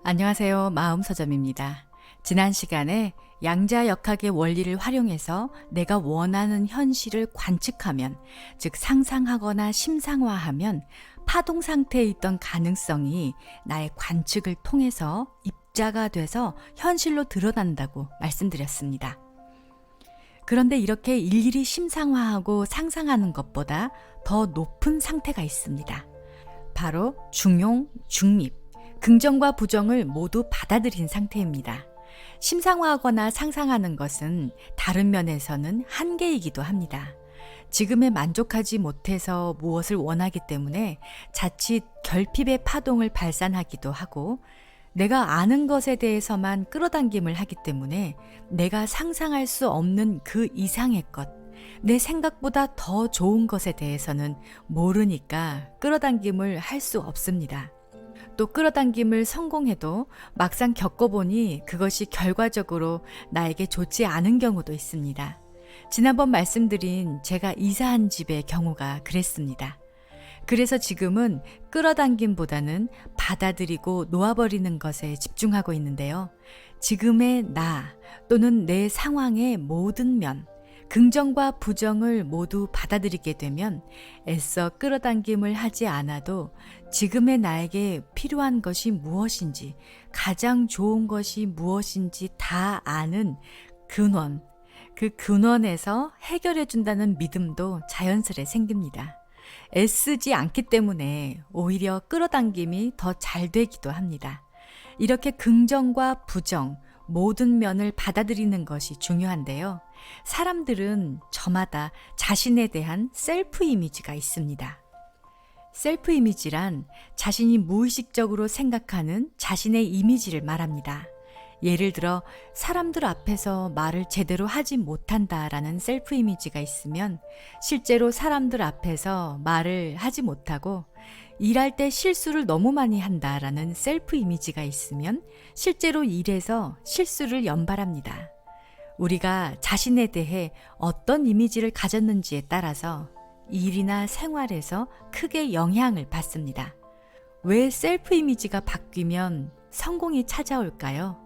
안녕하세요. 마음서점입니다. 지난 시간에 양자역학의 원리를 활용해서 내가 원하는 현실을 관측하면, 즉 상상하거나 심상화하면 파동 상태에 있던 가능성이 나의 관측을 통해서 입자가 돼서 현실로 드러난다고 말씀드렸습니다. 그런데 이렇게 일일이 심상화하고 상상하는 것보다 더 높은 상태가 있습니다. 바로 중용, 중립, 긍정과 부정을 모두 받아들인 상태입니다. 심상화하거나 상상하는 것은 다른 면에서는 한계이기도 합니다. 지금에 만족하지 못해서 무엇을 원하기 때문에 자칫 결핍의 파동을 발산하기도 하고, 내가 아는 것에 대해서만 끌어당김을 하기 때문에 내가 상상할 수 없는 그 이상의 것, 내 생각보다 더 좋은 것에 대해서는 모르니까 끌어당김을 할 수 없습니다. 또 끌어당김을 성공해도 막상 겪어보니 그것이 결과적으로 나에게 좋지 않은 경우도 있습니다. 지난번 말씀드린 제가 이사한 집의 경우가 그랬습니다. 그래서 지금은 끌어당김보다는 받아들이고 놓아버리는 것에 집중하고 있는데요. 지금의 나 또는 내 상황의 모든 면, 긍정과 부정을 모두 받아들이게 되면 애써 끌어당김을 하지 않아도 지금의 나에게 필요한 것이 무엇인지, 가장 좋은 것이 무엇인지 다 아는 근원, 그 근원에서 해결해 준다는 믿음도 자연스레 생깁니다. 애쓰지 않기 때문에 오히려 끌어당김이 더 잘 되기도 합니다. 이렇게 긍정과 부정, 모든 면을 받아들이는 것이 중요한데요. 사람들은 저마다 자신에 대한 셀프 이미지가 있습니다. 셀프 이미지란 자신이 무의식적으로 생각하는 자신의 이미지를 말합니다. 예를 들어 사람들 앞에서 말을 제대로 하지 못한다라는 셀프 이미지가 있으면 실제로 사람들 앞에서 말을 하지 못하고, 일할 때 실수를 너무 많이 한다라는 셀프 이미지가 있으면 실제로 일에서 실수를 연발합니다. 우리가 자신에 대해 어떤 이미지를 가졌는지에 따라서 일이나 생활에서 크게 영향을 받습니다. 왜 셀프 이미지가 바뀌면 성공이 찾아올까요?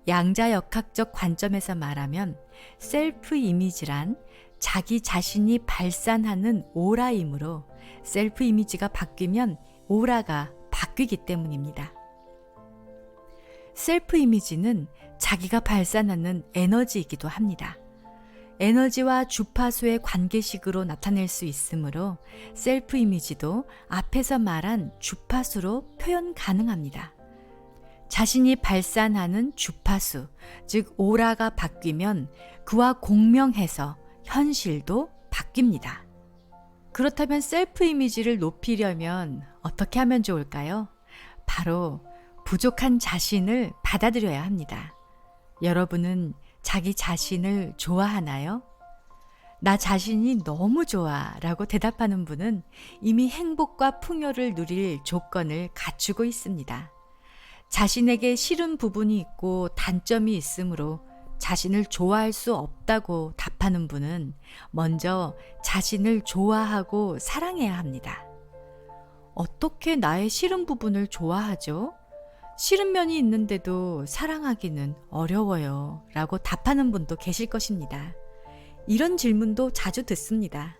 양자역학적 관점에서 말하면 셀프 이미지란 자기 자신이 발산하는 오라이므로 셀프 이미지가 바뀌면 오라가 바뀌기 때문입니다. 셀프 이미지는 자기가 발산하는 에너지이기도 합니다. 에너지와 주파수의 관계식으로 나타낼 수 있으므로 셀프 이미지도 앞에서 말한 주파수로 표현 가능합니다. 자신이 발산하는 주파수, 즉 오라가 바뀌면 그와 공명해서 현실도 바뀝니다. 그렇다면 셀프 이미지를 높이려면 어떻게 하면 좋을까요? 바로 부족한 자신을 받아들여야 합니다. 여러분은 자기 자신을 좋아하나요? 나 자신이 너무 좋아 라고 대답하는 분은 이미 행복과 풍요를 누릴 조건을 갖추고 있습니다. 자신에게 싫은 부분이 있고 단점이 있으므로 자신을 좋아할 수 없다고 답하는 분은 먼저 자신을 좋아하고 사랑해야 합니다. 어떻게 나의 싫은 부분을 좋아하죠? 싫은 면이 있는데도 사랑하기는 어려워요 라고 답하는 분도 계실 것입니다. 이런 질문도 자주 듣습니다.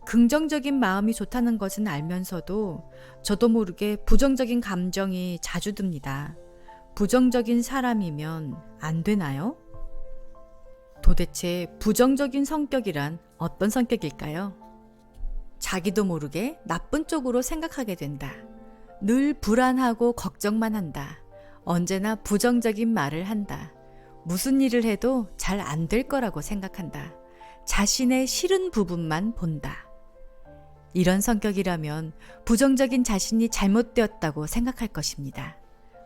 긍정적인 마음이 좋다는 것은 알면서도 저도 모르게 부정적인 감정이 자주 듭니다. 부정적인 사람이면 안 되나요? 도대체 부정적인 성격이란 어떤 성격일까요? 자기도 모르게 나쁜 쪽으로 생각하게 된다. 늘 불안하고 걱정만 한다. 언제나 부정적인 말을 한다. 무슨 일을 해도 잘 안 될 거라고 생각한다. 자신의 싫은 부분만 본다. 이런 성격이라면 부정적인 자신이 잘못되었다고 생각할 것입니다.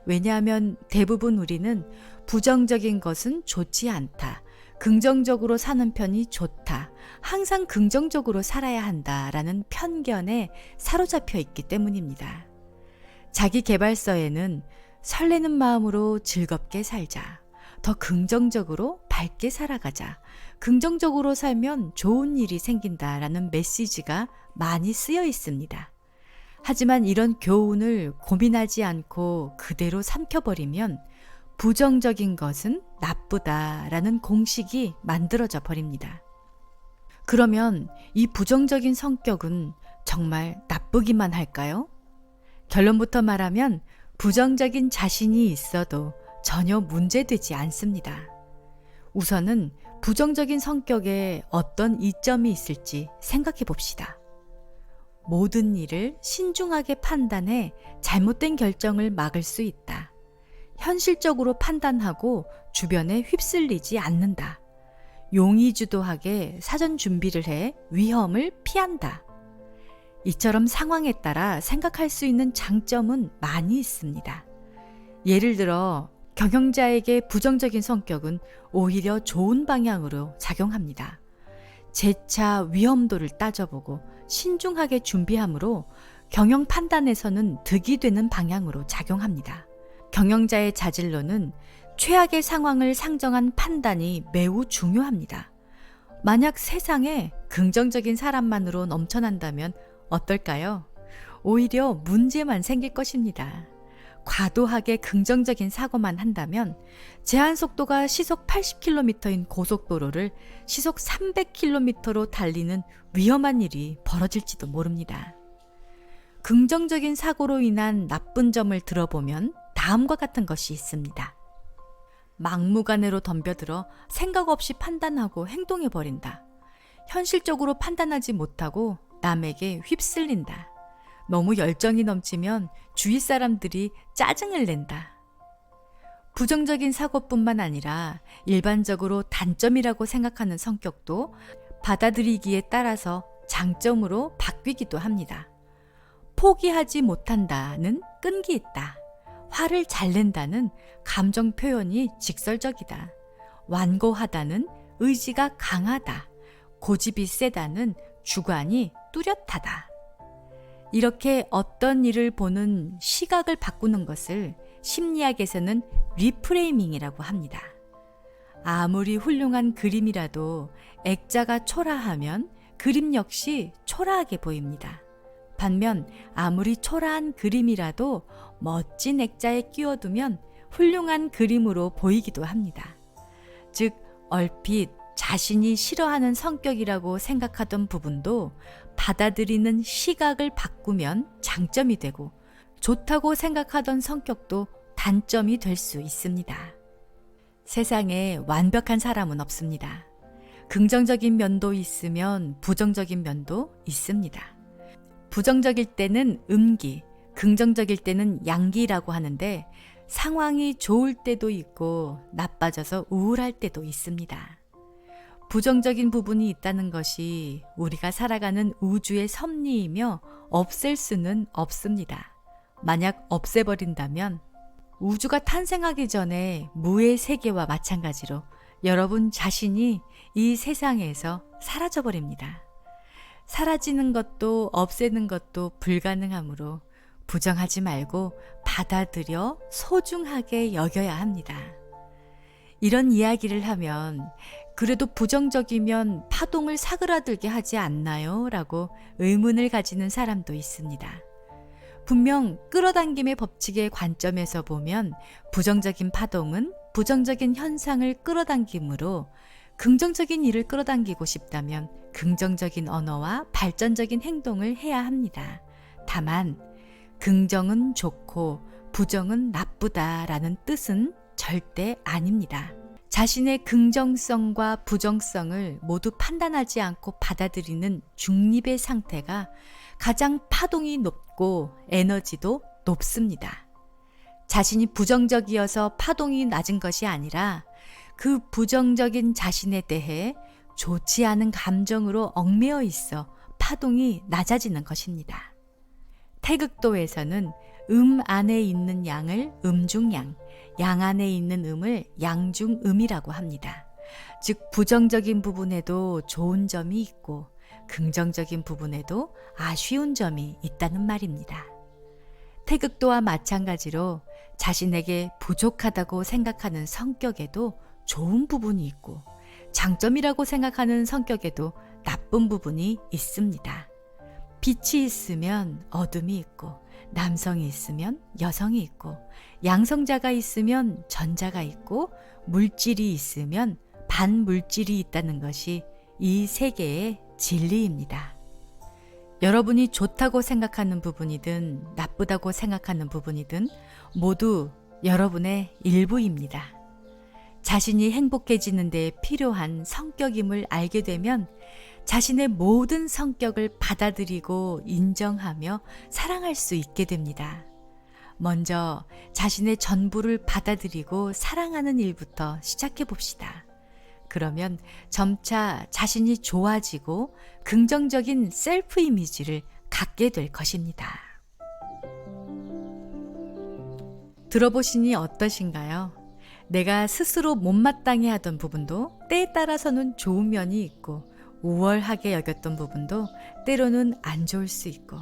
왜냐하면 대부분 우리는 부정적인 것은 좋지 않다, 긍정적으로 사는 편이 좋다, 항상 긍정적으로 살아야 한다라는 편견에 사로잡혀 있기 때문입니다. 자기 개발서에는 설레는 마음으로 즐겁게 살자, 더 긍정적으로 밝게 살아가자, 긍정적으로 살면 좋은 일이 생긴다라는 메시지가 많이 쓰여 있습니다. 하지만 이런 교훈을 고민하지 않고 그대로 삼켜버리면 부정적인 것은 나쁘다라는 공식이 만들어져 버립니다. 그러면 이 부정적인 성격은 정말 나쁘기만 할까요? 결론부터 말하면 부정적인 자신이 있어도 전혀 문제되지 않습니다. 우선은 부정적인 성격에 어떤 이점이 있을지 생각해 봅시다. 모든 일을 신중하게 판단해 잘못된 결정을 막을 수 있다. 현실적으로 판단하고 주변에 휩쓸리지 않는다. 용의주도하게 사전 준비를 해 위험을 피한다. 이처럼 상황에 따라 생각할 수 있는 장점은 많이 있습니다. 예를 들어 경영자에게 부정적인 성격은 오히려 좋은 방향으로 작용합니다. 재차 위험도를 따져보고 신중하게 준비하므로 경영 판단에서는 득이 되는 방향으로 작용합니다. 경영자의 자질로는 최악의 상황을 상정한 판단이 매우 중요합니다. 만약 세상에 긍정적인 사람만으로 넘쳐난다면 어떨까요? 오히려 문제만 생길 것입니다. 과도하게 긍정적인 사고만 한다면 제한 속도가 시속 80km인 고속도로를 시속 300km로 달리는 위험한 일이 벌어질지도 모릅니다. 긍정적인 사고로 인한 나쁜 점을 들어보면 다음과 같은 것이 있습니다. 막무가내로 덤벼들어 생각 없이 판단하고 행동해버린다. 현실적으로 판단하지 못하고 남에게 휩쓸린다. 너무 열정이 넘치면 주위 사람들이 짜증을 낸다. 부정적인 사고뿐만 아니라 일반적으로 단점이라고 생각하는 성격도 받아들이기에 따라서 장점으로 바뀌기도 합니다. 포기하지 못한다는 끈기 있다. 화를 잘 낸다는 감정 표현이 직설적이다. 완고하다는 의지가 강하다. 고집이 세다는 주관이 뚜렷하다. 이렇게 어떤 일을 보는 시각을 바꾸는 것을 심리학에서는 리프레이밍이라고 합니다. 아무리 훌륭한 그림이라도 액자가 초라하면 그림 역시 초라하게 보입니다. 반면 아무리 초라한 그림이라도 멋진 액자에 끼워두면 훌륭한 그림으로 보이기도 합니다. 즉, 얼핏 자신이 싫어하는 성격이라고 생각하던 부분도 받아들이는 시각을 바꾸면 장점이 되고 좋다고 생각하던 성격도 단점이 될 수 있습니다. 세상에 완벽한 사람은 없습니다. 긍정적인 면도 있으면 부정적인 면도 있습니다. 부정적일 때는 음기, 긍정적일 때는 양기라고 하는데 상황이 좋을 때도 있고 나빠져서 우울할 때도 있습니다. 부정적인 부분이 있다는 것이 우리가 살아가는 우주의 섭리이며 없앨 수는 없습니다. 만약 없애버린다면 우주가 탄생하기 전에 무의 세계와 마찬가지로 여러분 자신이 이 세상에서 사라져버립니다. 사라지는 것도 없애는 것도 불가능하므로 부정하지 말고 받아들여 소중하게 여겨야 합니다. 이런 이야기를 하면 그래도 부정적이면 파동을 사그라들게 하지 않나요? 라고 의문을 가지는 사람도 있습니다. 분명 끌어당김의 법칙의 관점에서 보면 부정적인 파동은 부정적인 현상을 끌어당기므로 긍정적인 일을 끌어당기고 싶다면 긍정적인 언어와 발전적인 행동을 해야 합니다. 다만 긍정은 좋고 부정은 나쁘다라는 뜻은 절대 아닙니다. 자신의 긍정성과 부정성을 모두 판단하지 않고 받아들이는 중립의 상태가 가장 파동이 높고 에너지도 높습니다. 자신이 부정적이어서 파동이 낮은 것이 아니라 그 부정적인 자신에 대해 좋지 않은 감정으로 얽매여 있어 파동이 낮아지는 것입니다. 태극도에서는 안에 있는 양을 음중양, 양 안에 있는 음을 양중음이라고 합니다. 즉 부정적인 부분에도 좋은 점이 있고 긍정적인 부분에도 아쉬운 점이 있다는 말입니다. 태극도와 마찬가지로 자신에게 부족하다고 생각하는 성격에도 좋은 부분이 있고 장점이라고 생각하는 성격에도 나쁜 부분이 있습니다. 빛이 있으면 어둠이 있고, 남성이 있으면 여성이 있고, 양성자가 있으면 전자가 있고, 물질이 있으면 반물질이 있다는 것이 이 세계의 진리입니다. 여러분이 좋다고 생각하는 부분이든 나쁘다고 생각하는 부분이든 모두 여러분의 일부입니다. 자신이 행복해지는 데 필요한 성격임을 알게 되면 자신의 모든 성격을 받아들이고 인정하며 사랑할 수 있게 됩니다. 먼저 자신의 전부를 받아들이고 사랑하는 일부터 시작해 봅시다. 그러면 점차 자신이 좋아지고 긍정적인 셀프 이미지를 갖게 될 것입니다. 들어보시니 어떠신가요? 내가 스스로 못마땅해 하던 부분도 때에 따라서는 좋은 면이 있고, 우월하게 여겼던 부분도 때로는 안 좋을 수 있고,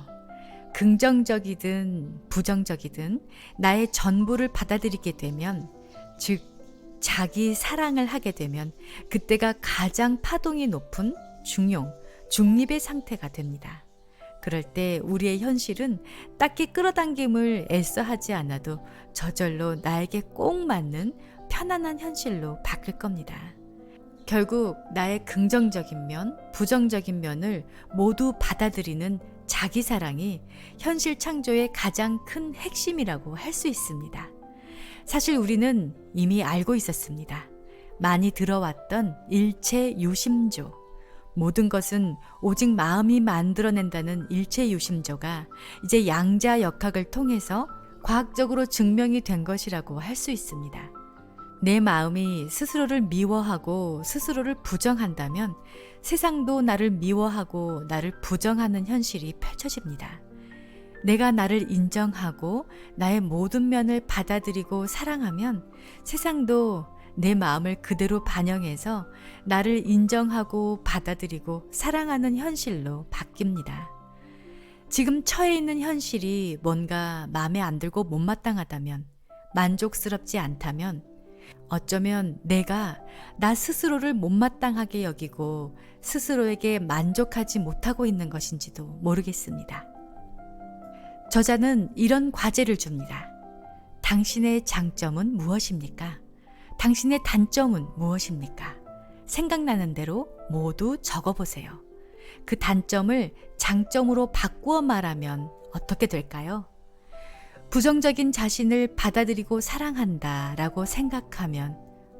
긍정적이든 부정적이든 나의 전부를 받아들이게 되면, 즉 자기 사랑을 하게 되면 그때가 가장 파동이 높은 중립의 상태가 됩니다. 그럴 때 우리의 현실은 딱히 끌어당김을 애써 하지 않아도 저절로 나에게 꼭 맞는 편안한 현실로 바뀔 겁니다. 결국 나의 긍정적인 면, 부정적인 면을 모두 받아들이는 자기 사랑이 현실 창조의 가장 큰 핵심이라고 할 수 있습니다. 사실 우리는 이미 알고 있었습니다. 많이 들어왔던 일체유심조, 모든 것은 오직 마음이 만들어낸다는 일체유심조가 이제 양자역학을 통해서 과학적으로 증명이 된 것이라고 할 수 있습니다. 내 마음이 스스로를 미워하고 스스로를 부정한다면 세상도 나를 미워하고 나를 부정하는 현실이 펼쳐집니다. 내가 나를 인정하고 나의 모든 면을 받아들이고 사랑하면 세상도 내 마음을 그대로 반영해서 나를 인정하고 받아들이고 사랑하는 현실로 바뀝니다. 지금 처해 있는 현실이 뭔가 마음에 안 들고 못마땅하다면, 만족스럽지 않다면 어쩌면 내가 나 스스로를 못마땅하게 여기고 스스로에게 만족하지 못하고 있는 것인지도 모르겠습니다. 저자는 이런 과제를 줍니다. 당신의 장점은 무엇입니까? 당신의 단점은 무엇입니까? 생각나는 대로 모두 적어보세요. 그 단점을 장점으로 바꾸어 말하면 어떻게 될까요? 부정적인 자신을 받아들이고 사랑한다라고 생각하면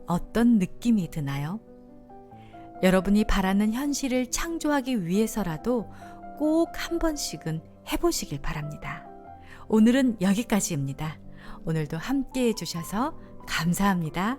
어떤 느낌이 드나요? 여러분이 바라는 현실을 창조하기 위해서라도 꼭 한 번씩은 해보시길 바랍니다. 오늘은 여기까지입니다. 오늘도 함께 해주셔서 감사합니다.